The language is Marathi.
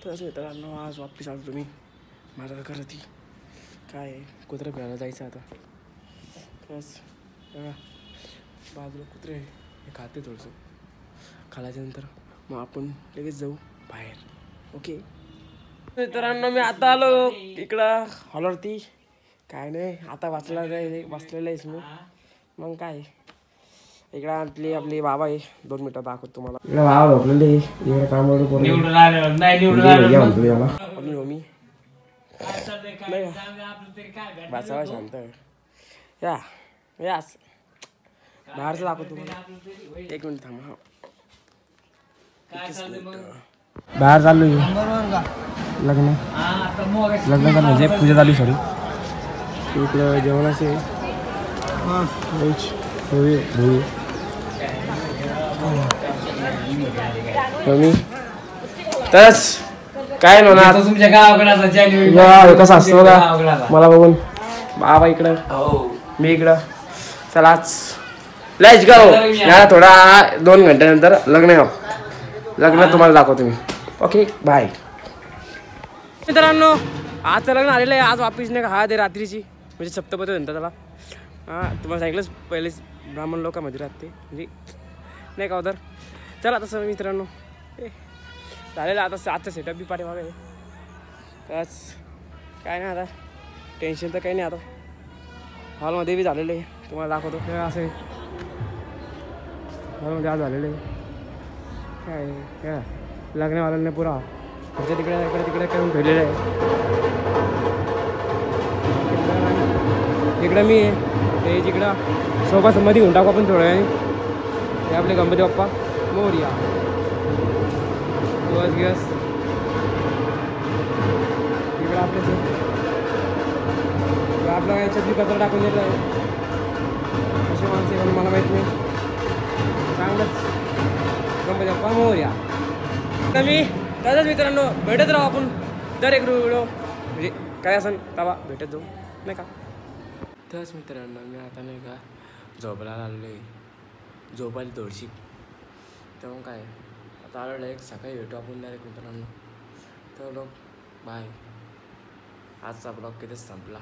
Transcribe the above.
तरच मित्रांनो आज वापस आलो तुम्ही माझ्या घराती काय कुत्रे फिरायला जायचं आता बस बघा बाजूला कुत्रे हे खाते थोडंसं खाल्याच्यानंतर मग आपण लगेच जाऊ बाहेर ओके मित्रांनो मी आता आलो इकडं हॉलवरती काय नाही आता बसलेलं आहेस मी मग काय इकडं आपली बाबा आहे 2 मिनिटं दाखवतो तुम्हाला इकडे बाबा झोपलेले इकडे काम आपली मम्मी बसावा शांत या यास बाहेरचं दाखवतो तुम्हाला 1 मिनिट थांबा बाहेर चालू लग्न कर म्हणजे पूजा चालू सॉरी इकडं जेवणाचे मम्मी तस काय ना तुमच्या गावाकडे कसं असतं बघा मला बघून बाबा इकडं मी इकडं चलाच लेट्स गो थोडा 2 घंट्यानंतर लग्न तुम्हाला दाखवतो मी ओके बाय मित्रांनो आजचं लग्न आलेलं आहे आज वापिस नाही का हा दे रात्रीची म्हणजे सप्तपदी म्हणतात त्याला तुम्हाला सांगितलंच पहिलेच ब्राह्मण लोकांमध्ये राहते म्हणजे नाही का उदर चला तसं मित्रांनो झालेलं आता आजचा सेटअप बी पाठीमागे आहे त्याच काय नाही आता टेन्शन तर काही नाही आता हॉलमध्ये बी झालेलं आहे तुम्हाला दाखवतो काय असं हॉलमध्ये आज झालेलं आहे काय लग्नवाल्यांनी पुरा तिकडे तिकडे करून ठेवलेलं आहे इकडं मी ते तिकडं सोबत मध्ये घेऊन टाकू आपण थोड्या वेळाने हे आपले गणपती बाप्पा मोरया दिवस इकडं आपल्या याच्यात बी कचरा टाकून दिलं आहे कसे माणसे पण मला माहीत नाही चांगलंच गणपती बाप्पा मोरया तर मी त्याचाच मित्रांनो भेटत राहू आपण दर एक व्हिडिओ म्हणजे काय असं तवा भेटत जाऊ नाही का त्याच मित्रांनो मी आता नाही का झोपायला आलेलो आहे झोपायला थोडीशी तेव्हा काय आता आलो डायरेक्ट सकाळी भेटू आपण डायरेक्ट मित्रांनो तर लोक बाय आजचा ब्लॉग कितीच संपला